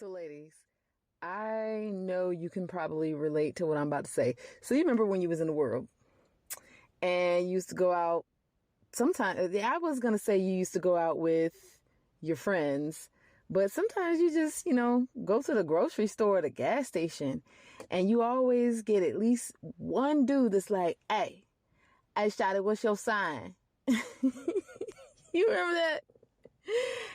So, ladies, I know you can probably relate to what I'm about to say. So, you remember when you was in the world and you used to go out sometimes, I was going to say you used to go out with your friends, but sometimes you just, go to the grocery store or the gas station and you always get at least one dude that's like, hey, shawty, what's your sign? You remember that?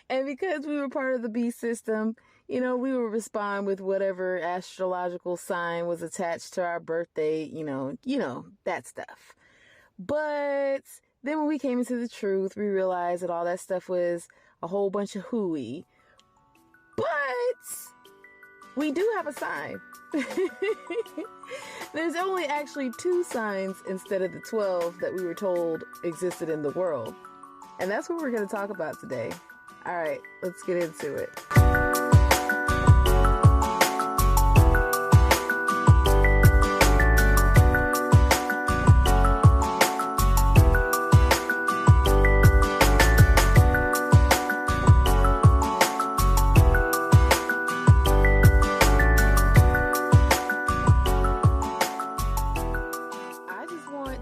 And because we were part of the B system, we would respond with whatever astrological sign was attached to our birthday, that stuff. But then when we came into the truth, we realized that all that stuff was a whole bunch of hooey. But we do have a sign. There's only actually 2 signs instead of the 12 that we were told existed in the world. And that's what we're going to talk about today. All right, let's get into it.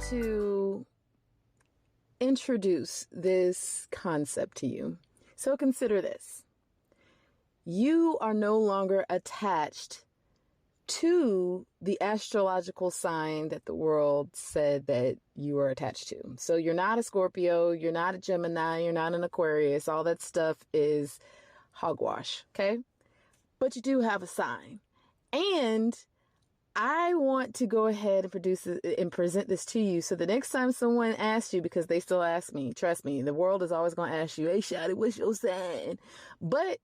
To introduce this concept to you. So consider this. You are no longer attached to the astrological sign that the world said that you are attached to. So you're not a Scorpio, you're not a Gemini, you're not an Aquarius. All that stuff is hogwash, okay? But you do have a sign. And I want to go ahead and produce it and present this to you. So the next time someone asks you, because they still ask me, trust me, the world is always going to ask you, hey, shawty, what's your sign? But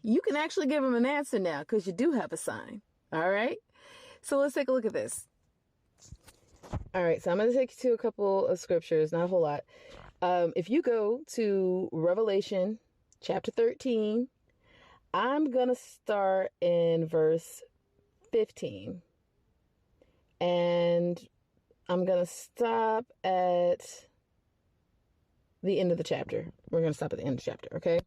you can actually give them an answer now because you do have a sign. All right. So let's take a look at this. All right. So I'm going to take you to a couple of scriptures, not a whole lot. If you go to Revelation chapter 13, I'm going to start in verse 15. And I'm going to stop at the end of the chapter. We're going to stop at the end of the chapter, okay?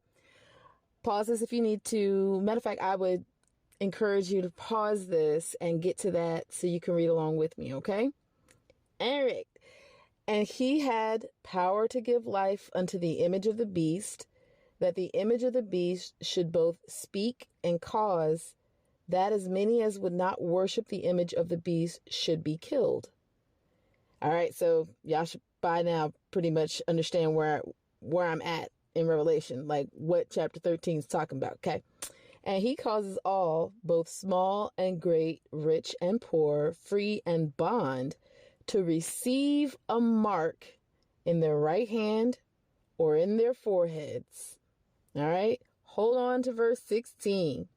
Pause this if you need to. Matter of fact, I would encourage you to pause this and get to that so you can read along with me, okay? Eric. And he had power to give life unto the image of the beast, that the image of the beast should both speak and cause that as many as would not worship the image of the beast should be killed. All right, so y'all should by now pretty much understand where I'm at in Revelation, like what chapter 13 is talking about, okay? And he causes all, both small and great, rich and poor, free and bond, to receive a mark in their right hand or in their foreheads. All right, hold on to verse 16.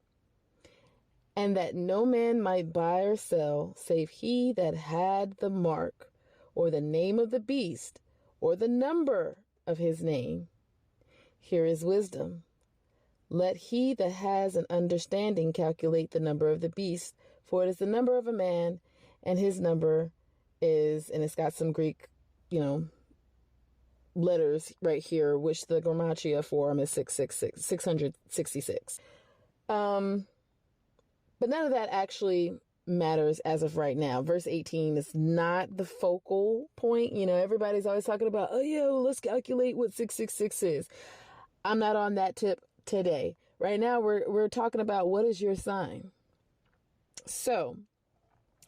And that no man might buy or sell, save he that had the mark, or the name of the beast, or the number of his name. Here is wisdom. Let he that has an understanding calculate the number of the beast, for it is the number of a man, and his number is, and it's got some Greek, letters right here, which the Gematria for him is 666. But none of that actually matters as of right now. Verse 18 is not the focal point. Everybody's always talking about, oh, yeah, well, let's calculate what 666 is. I'm not on that tip today. Right now, we're talking about what is your sign. So,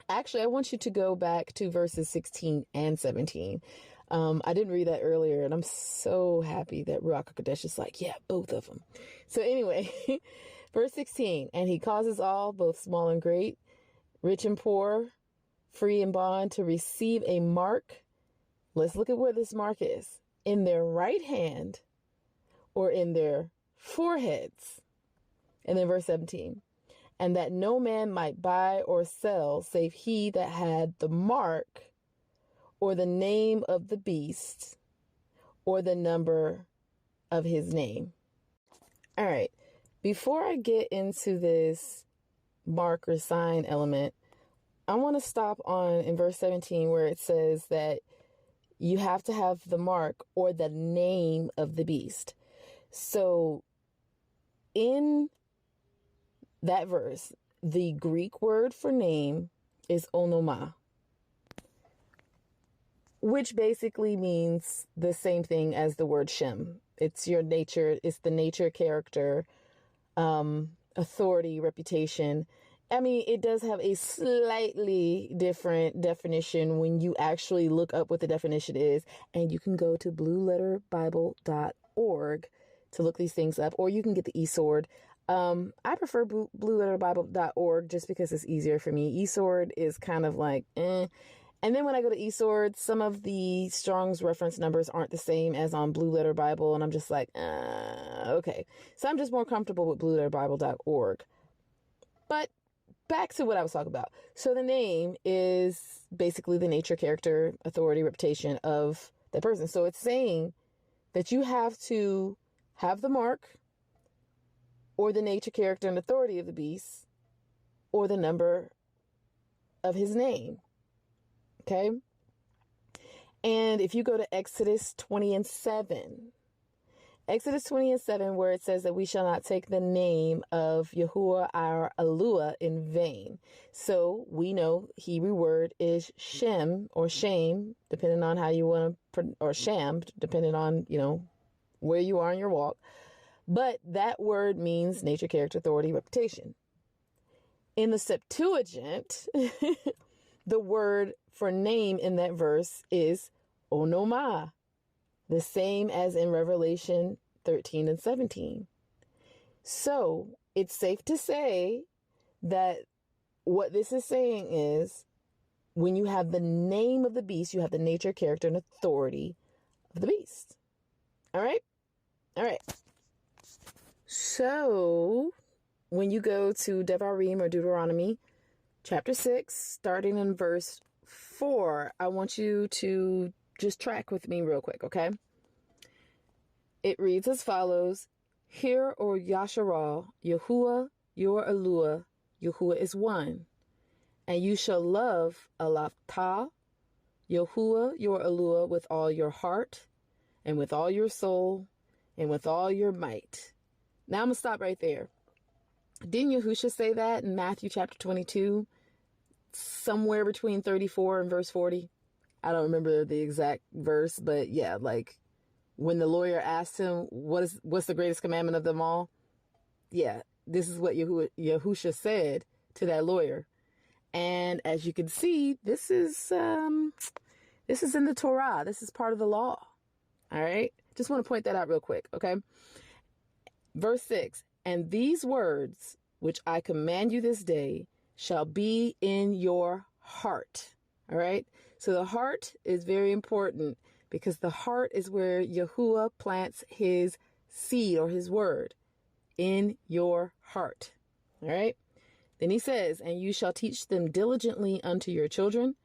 actually, I want you to go back to verses 16 and 17. I didn't read that earlier, and I'm so happy that Ruach HaKodesh is like, yeah, both of them. So anyway... Verse 16, and he causes all, both small and great, rich and poor, free and bond, to receive a mark. Let's look at where this mark is. In their right hand or in their foreheads. And then verse 17, and that no man might buy or sell, save he that had the mark or the name of the beast or the number of his name. All right. Before I get into this mark or sign element, I want to stop on in verse 17 where it says that you have to have the mark or the name of the beast. So in that verse, the Greek word for name is onoma, which basically means the same thing as the word Shem. It's your nature. It's the nature, character, authority, reputation. I mean, it does have a slightly different definition when you actually look up what the definition is. And you can go to blueletterbible.org to look these things up, or you can get the eSword. I prefer blueletterbible.org just because it's easier for me. eSword is kind of like, eh. And then when I go to eSword, some of the Strong's reference numbers aren't the same as on Blue Letter Bible. And I'm just like, okay. So I'm just more comfortable with blueletterbible.org. But back to what I was talking about. So the name is basically the nature, character, authority, reputation of that person. So it's saying that you have to have the mark or the nature, character, and authority of the beast or the number of his name. Okay. And if you go to Exodus 20:7, where it says that we shall not take the name of Yahuah our Eluah in vain. So we know Hebrew word is Shem or shame, depending on how you want to, or sham, depending on, where you are in your walk. But that word means nature, character, authority, reputation. In the Septuagint, the word for name in that verse is onoma, the same as in Revelation 13 and 17. So it's safe to say that what this is saying is when you have the name of the beast, you have the nature, character, and authority of the beast. All right? All right. So when you go to Devarim or Deuteronomy, chapter 6, starting in verse 4, I want you to just track with me real quick, okay? It reads as follows: Hear, O Yasharal, Yahuah, your Eluah, Yahuah is one. And you shall love Alaftah, Yahuah, your Eluah, with all your heart, and with all your soul, and with all your might. Now I'm going to stop right there. Didn't Yahushua say that in Matthew chapter 22? Somewhere between 34 and verse 40. I don't remember the exact verse, but yeah, like when the lawyer asked him, what's the greatest commandment of them all? Yeah, this is what Yahushua said to that lawyer. And as you can see, this is in the Torah. This is part of the law. All right. Just want to point that out real quick. Okay. Verse 6, and these words, which I command you this day, shall be in your heart. All right. So the heart is very important because the heart is where Yahuah plants his seed or his word, in your heart. All right. Then he says, and you shall teach them diligently unto your children,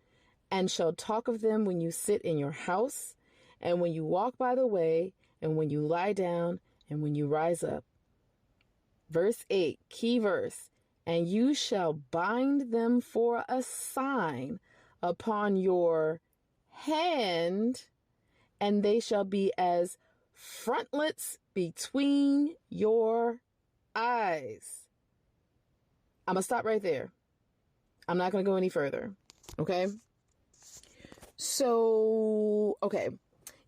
and shall talk of them when you sit in your house, and when you walk by the way, and when you lie down, and when you rise up. Verse 8, key verse. And you shall bind them for a sign upon your hand, and they shall be as frontlets between your eyes. I'm going to stop right there. I'm not going to go any further. Okay? So, okay.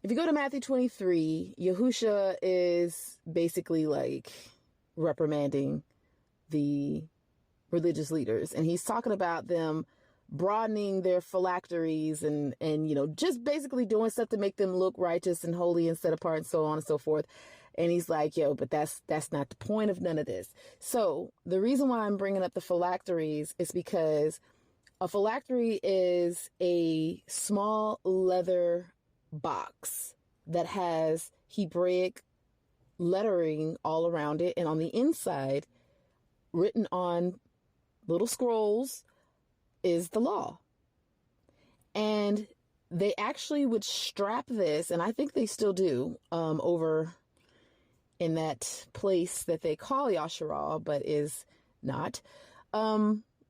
If you go to Matthew 23, Yahushua is basically like reprimanding the religious leaders. And he's talking about them broadening their phylacteries and just basically doing stuff to make them look righteous and holy and set apart and so on and so forth. And he's like, but that's not the point of none of this. So the reason why I'm bringing up the phylacteries is because a phylactery is a small leather box that has Hebraic lettering all around it. And on the inside, written on little scrolls, is the law. And they actually would strap this, and I think they still do, over in that place that they call Yasharal, but is not.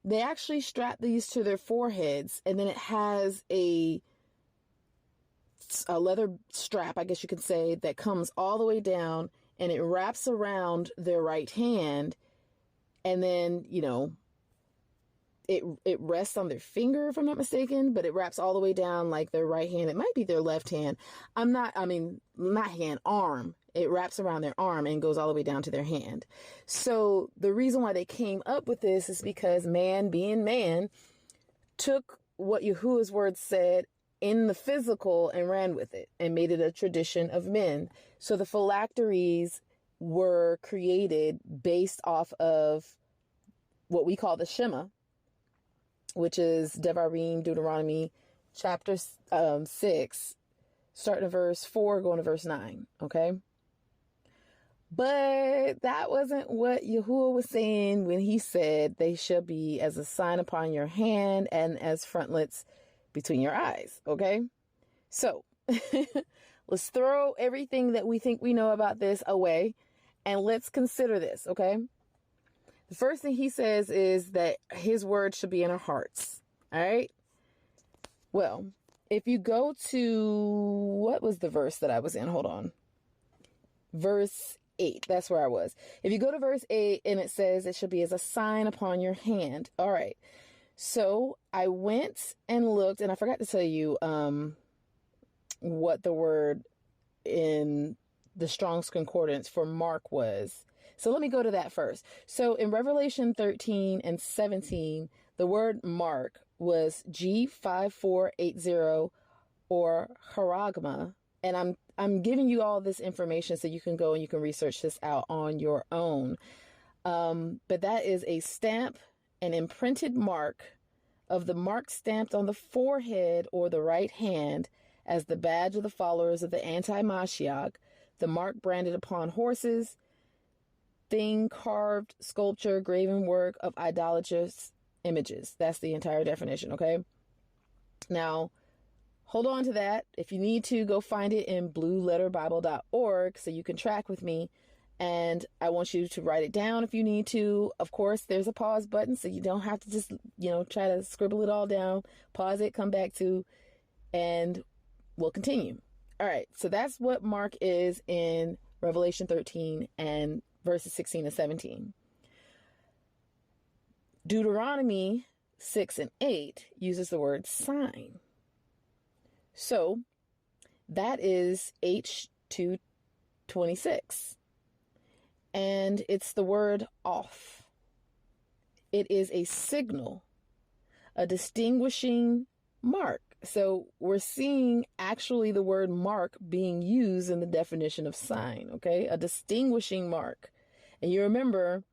They actually strap these to their foreheads, and then it has a leather strap, I guess you could say, that comes all the way down, and it wraps around their right hand, And then, it rests on their finger, if I'm not mistaken, but it wraps all the way down like their right hand. It might be their left hand. Not hand, arm. It wraps around their arm and goes all the way down to their hand. So the reason why they came up with this is because man, being man, took what Yahuah's word said in the physical and ran with it and made it a tradition of men. So the phylacteries were created based off of what we call the Shema, which is Devarim, Deuteronomy, chapter 6, starting at verse 4, going to verse 9, okay? But that wasn't what Yahuah was saying when he said they shall be as a sign upon your hand and as frontlets between your eyes, okay? So let's throw everything that we think we know about this away and let's consider this, okay? The first thing he says is that his word should be in our hearts, all right? Well, if you go to, what was the verse that I was in? Hold on. Verse 8, that's where I was. If you go to verse 8 and it says it should be as a sign upon your hand. All right. So I went and looked, and I forgot to tell you what the word in the Strong's Concordance for mark was. So let me go to that first. So in Revelation 13 and 17, the word mark was G5480 or charagma. And I'm giving you all this information so you can go and you can research this out on your own. But that is a stamp, an imprinted mark of the mark stamped on the forehead or the right hand as the badge of the followers of the anti-Mashiach, the mark branded upon horses, thing, carved, sculpture, graven work of idolatrous images. That's the entire definition, okay? Now, hold on to that. If you need to, go find it in blueletterbible.org so you can track with me. And I want you to write it down if you need to. Of course, there's a pause button, so you don't have to just, try to scribble it all down. Pause it, come back to, and we'll continue. All right, so that's what mark is in Revelation 13 and verses 16 and 17. Deuteronomy 6 and 8 uses the word sign. So that is H226. And it's the word off. It is a signal, a distinguishing mark. So we're seeing actually the word mark being used in the definition of sign, okay? A distinguishing mark. And you remember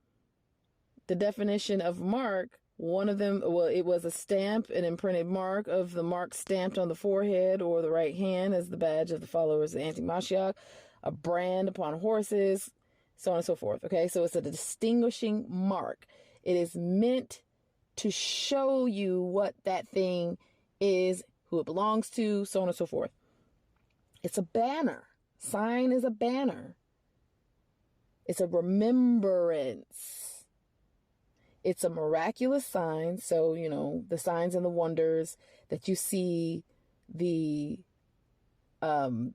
the definition of mark, one of them, it was a stamp, an imprinted mark of the mark stamped on the forehead or the right hand as the badge of the followers of the anti-Mashiach, a brand upon horses, so on and so forth, okay? So it's a distinguishing mark. It is meant to show you what that thing is, who it belongs to, so on and so forth. It's a banner. Sign is a banner. It's a remembrance. It's a miraculous sign. So, the signs and the wonders that you see the Talmudim,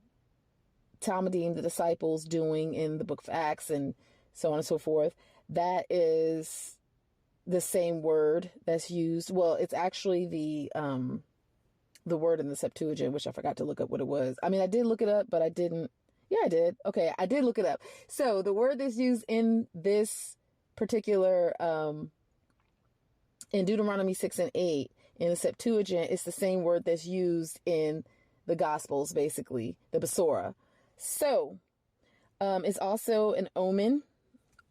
the disciples doing in the book of Acts and so on and so forth. That is the same word that's used. Well, it's actually the word in the Septuagint, which I forgot to look up what it was. I mean, I did look it up, but I didn't. Yeah, I did. Okay, I did look it up. So the word that's used in this particular, in Deuteronomy 6 and 8, in the Septuagint, it's the same word that's used in the Gospels, basically, the Besorah. So it's also an omen,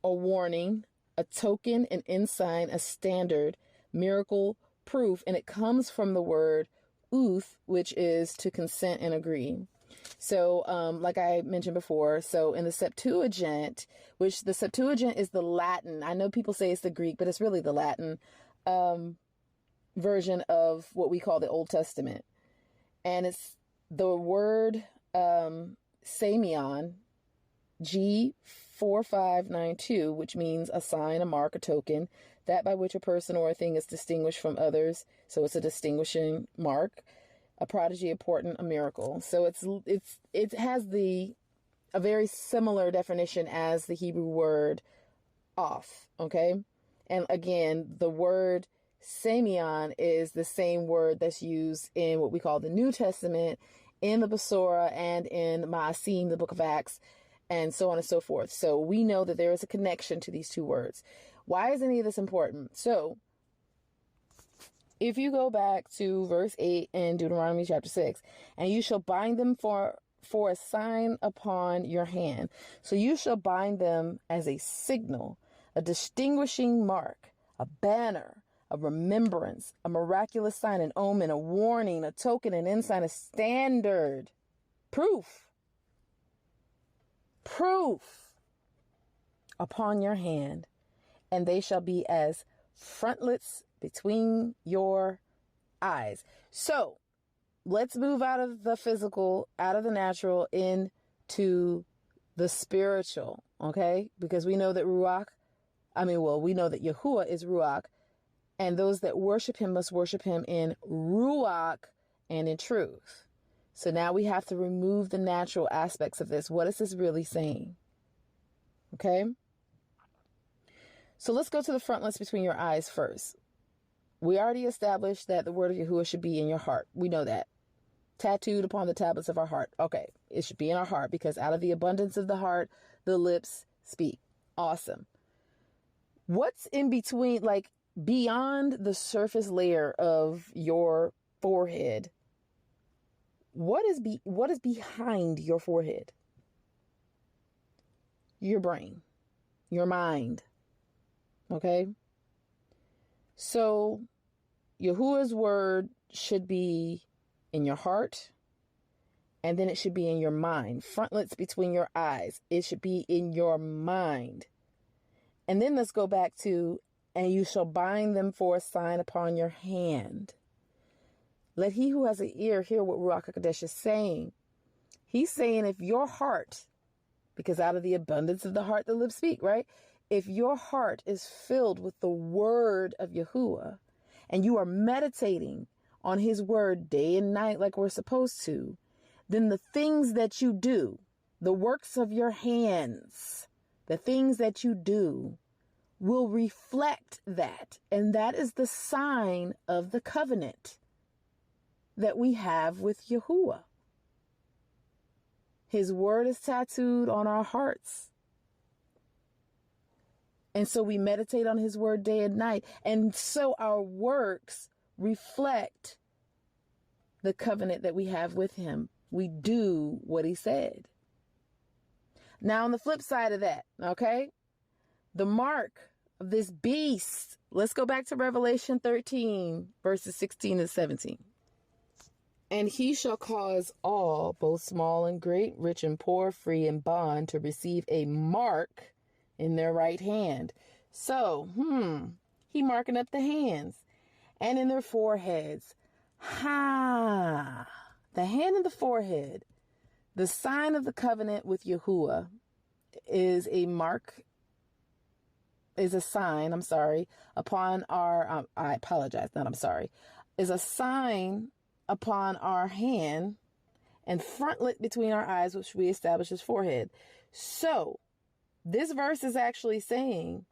a warning, a token, an ensign, a standard, miracle, proof, and it comes from the word uth, which is to consent and agree. So, like I mentioned before, so in the Septuagint, which the Septuagint is the Latin, I know people say it's the Greek, but it's really the Latin version of what we call the Old Testament. And it's the word Samion, G4592, which means a sign, a mark, a token, that by which a person or a thing is distinguished from others. So it's a distinguishing mark, a prodigy, a portent, a miracle. So it has a very similar definition as the Hebrew word off, okay? And again, the word Samion is the same word that's used in what we call the New Testament, in the Besorah, and in Maasim, the book of Acts, and so on and so forth. So we know that there is a connection to these two words. Why is any of this important? So if you go back to verse 8 in Deuteronomy chapter 6, and you shall bind them for a sign upon your hand. So you shall bind them as a signal, a distinguishing mark, a banner, a remembrance, a miraculous sign, an omen, a warning, a token, an ensign, a standard, proof upon your hand, and they shall be as frontlets between your eyes. So let's move out of the physical, out of the natural, into the spiritual, okay? Because we know that we know that Yahuah is Ruach, and those that worship him must worship him in Ruach and in truth. So now we have to remove the natural aspects of this. What is this really saying? Okay? So let's go to the frontlets between your eyes first. We already established that the word of Yahuah should be in your heart. We know that. Tattooed upon the tablets of our heart. Okay, it should be in our heart, because out of the abundance of the heart, the lips speak. Awesome. What's in between, like beyond the surface layer of your forehead? What is behind your forehead? Your brain, your mind. Okay? So Yahuah's word should be in your heart, and then it should be in your mind. Frontlets between your eyes. It should be in your mind. And then let's go back to, and you shall bind them for a sign upon your hand. Let he who has an ear hear what Ruach HaKodesh is saying. He's saying if your heart, because out of the abundance of the heart the lips speak, right? If your heart is filled with the word of Yahuah, and you are meditating on his word day and night like we're supposed to, then the things that you do, the works of your hands, the things that you do will reflect that. And that is the sign of the covenant that we have with Yahuah. His word is tattooed on our hearts. And so we meditate on his word day and night. And so our works reflect the covenant that we have with him. We do what he said. Now, on the flip side of that, okay, the mark of this beast, let's go back to Revelation 13, verses 16 and 17. And he shall cause all, both small and great, rich and poor, free and bond, to receive a mark in their right hand. So, he marking up the hands, and in their foreheads. The hand in the forehead, the sign of the covenant with Yahuah, is a mark, is a sign, upon our, is a sign upon our hand, and frontlet between our eyes, which we establish as forehead. So, this verse is actually saying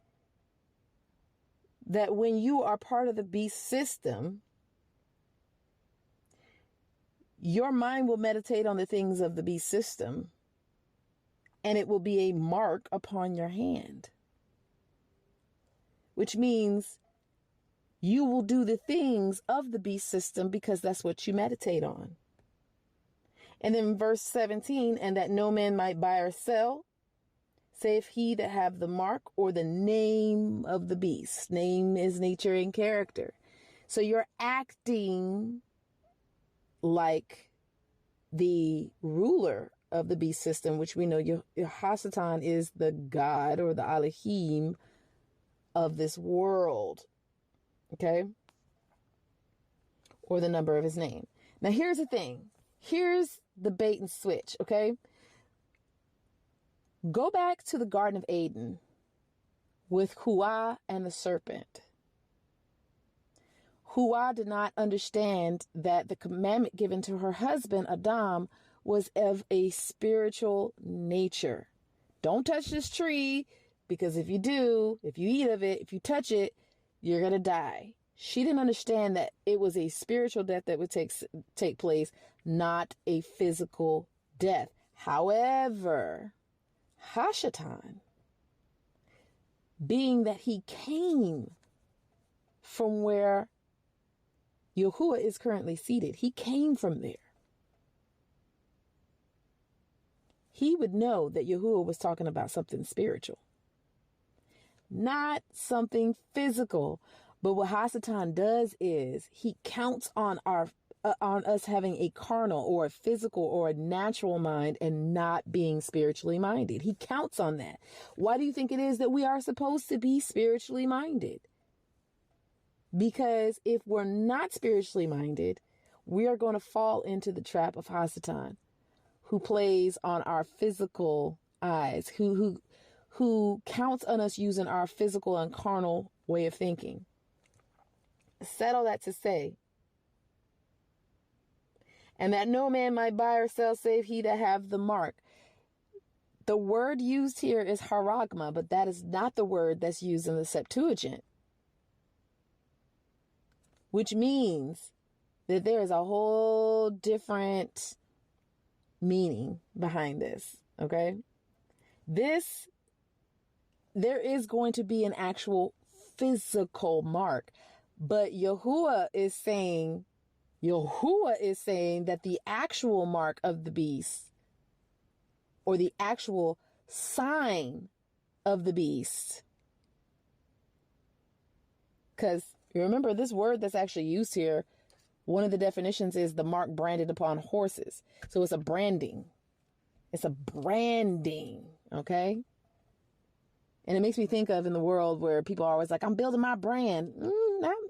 that when you are part of the beast system, your mind will meditate on the things of the beast system, and it will be a mark upon your hand, which means you will do the things of the beast system because that's what you meditate on. And then verse 17, and that no man might buy or sell, save he that have the mark or the name of the beast. Name is nature and character. So you're acting like the ruler of the beast system, which we know Yehoshatan is the God or the Elohim of this world. Okay? Or the number of his name. Now here's the thing. Here's the bait and switch, okay? Go back to the Garden of Eden with Yahuah and the serpent. Yahuah did not understand that the commandment given to her husband, Adam, was of a spiritual nature. Don't touch this tree. because if you do, if you eat of it, if you touch it, you're going to die. She didn't understand that it was a spiritual death that would take place, not a physical death. However, Hashatan, being that he came from where Yahuah is currently seated, he came from there. He would know that Yahuah was talking about something spiritual, not something physical. But what Hasatan does is he counts on on us having a carnal or a physical or a natural mind and not being spiritually minded. He counts on that. Why do you think it is that we are supposed to be spiritually minded? Because if we're not spiritually minded, we are going to fall into the trap of Hasatan, who plays on our physical eyes, who counts on us using our physical and carnal way of thinking. Said all that to say, and that no man might buy or sell save he that have the mark. The word used here is haragma, but that is not the word that's used in the Septuagint, which means that there is a whole different meaning behind this. Okay. There is going to be an actual physical mark, but Yahuah is saying that the actual mark of the beast, or the actual sign of the beast, because you remember this word that's actually used here, one of the definitions is the mark branded upon horses. So it's a branding. It's a branding, okay? And it makes me think of in the world where people are always like, I'm building my brand.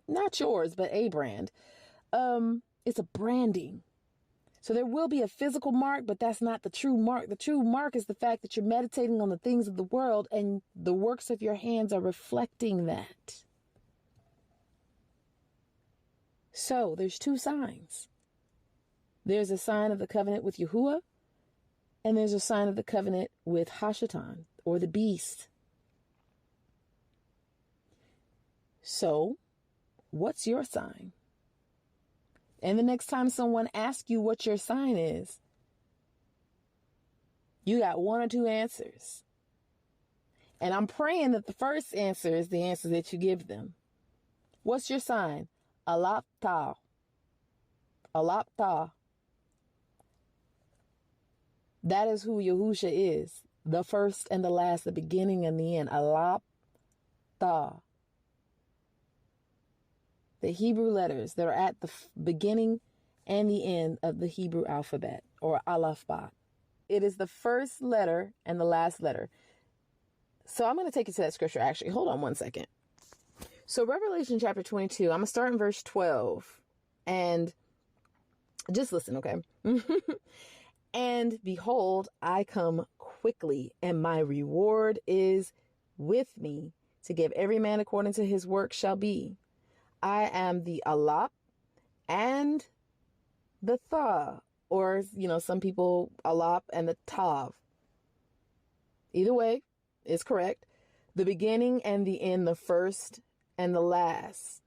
Not yours, but a brand. It's a branding. So there will be a physical mark, but that's not the true mark. The true mark is the fact that you're meditating on the things of the world and the works of your hands are reflecting that. So there's two signs. There's a sign of the covenant with Yahuah, and there's a sign of the covenant with Hashatan, or the beast. So, what's your sign? And the next time someone asks you what your sign is, you got one or two answers. And I'm praying that the first answer is the answer that you give them. What's your sign? Alapta. Alapta. That is who Yahusha is. The first and the last, the beginning and the end. Alapta. The Hebrew letters that are at the beginning and the end of the Hebrew alphabet, or alphabet. It is the first letter and the last letter. So I'm going to take you to that scripture. Actually, hold on one second. So Revelation chapter 22, I'm going to start in verse 12. And just listen, okay? And behold, I come quickly, and my reward is with me, to give every man according to his work shall be. I am the Alap and the Tha, or, some people Alap and the Tav. Either way is correct. The beginning and the end, the first and the last.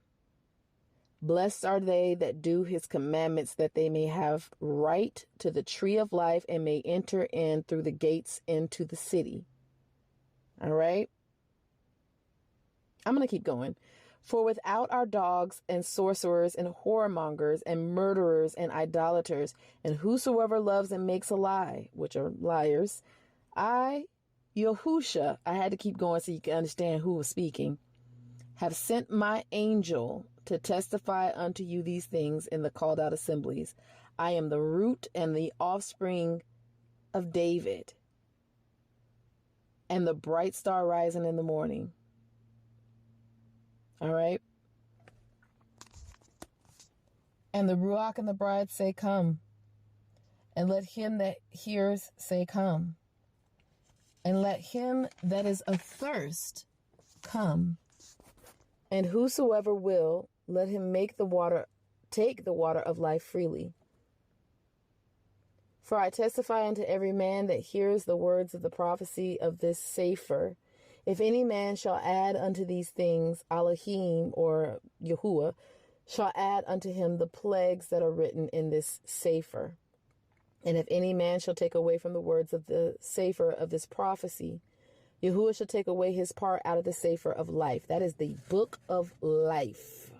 Blessed are they that do his commandments, that they may have right to the tree of life and may enter in through the gates into the city. All right. I'm going to keep going. For without our dogs and sorcerers and whoremongers and murderers and idolaters and whosoever loves and makes a lie, which are liars, I, Yahusha, I had to keep going so you can understand who was speaking, have sent my angel to testify unto you these things in the called out assemblies. I am the root and the offspring of David, and the bright star rising in the morning. All right. And the Ruach and the bride say, come. And let him that hears say, come. And let him that is athirst come. And whosoever will, let him take the water of life freely. For I testify unto every man that hears the words of the prophecy of this Sefer. If any man shall add unto these things, Elohim or Yahuah shall add unto him the plagues that are written in this sefer. And if any man shall take away from the words of the sefer of this prophecy, Yahuah shall take away his part out of the sefer of life. That is the book of life.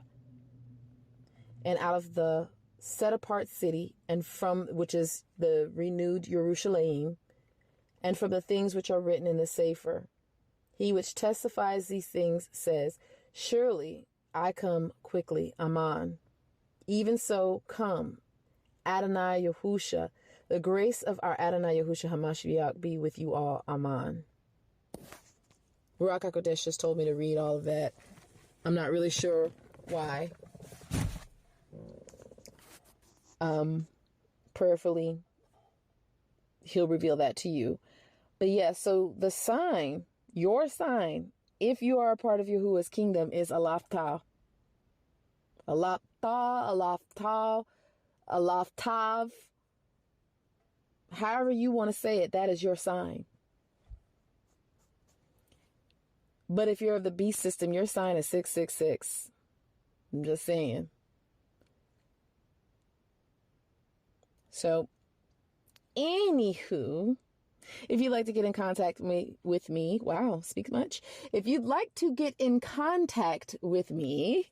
And out of the set apart city, and from which is the renewed Jerusalem, and from the things which are written in the sefer. He which testifies these things says, surely I come quickly, Amen. Even so come, Adonai Yahusha. The grace of our Adonai Yahushua HaMashiach be with you all. Amen. Ruach HaKodesh just told me to read all of that. I'm not really sure why. Prayerfully, he'll reveal that to you. But yeah, so the sign, your sign, if you are a part of Yahuwah's kingdom, is Alaftav. Alaftav. However you want to say it, that is your sign. But if you're of the beast system, your sign is 666. I'm just saying. So, anywho, if you'd like to get in contact with me, wow, speak much. If you'd like to get in contact with me,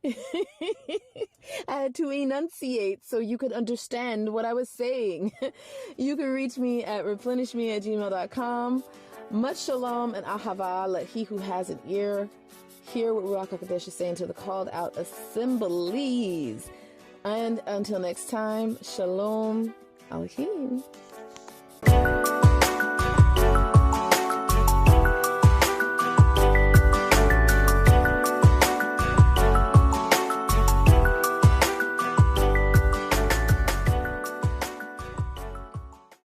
I had to enunciate so you could understand what I was saying. You can reach me at replenishme@gmail.com. Much shalom and ahava. Let he who has an ear hear what Ruach HaKodesh is saying to the called out assemblies. And until next time, shalom aleichem.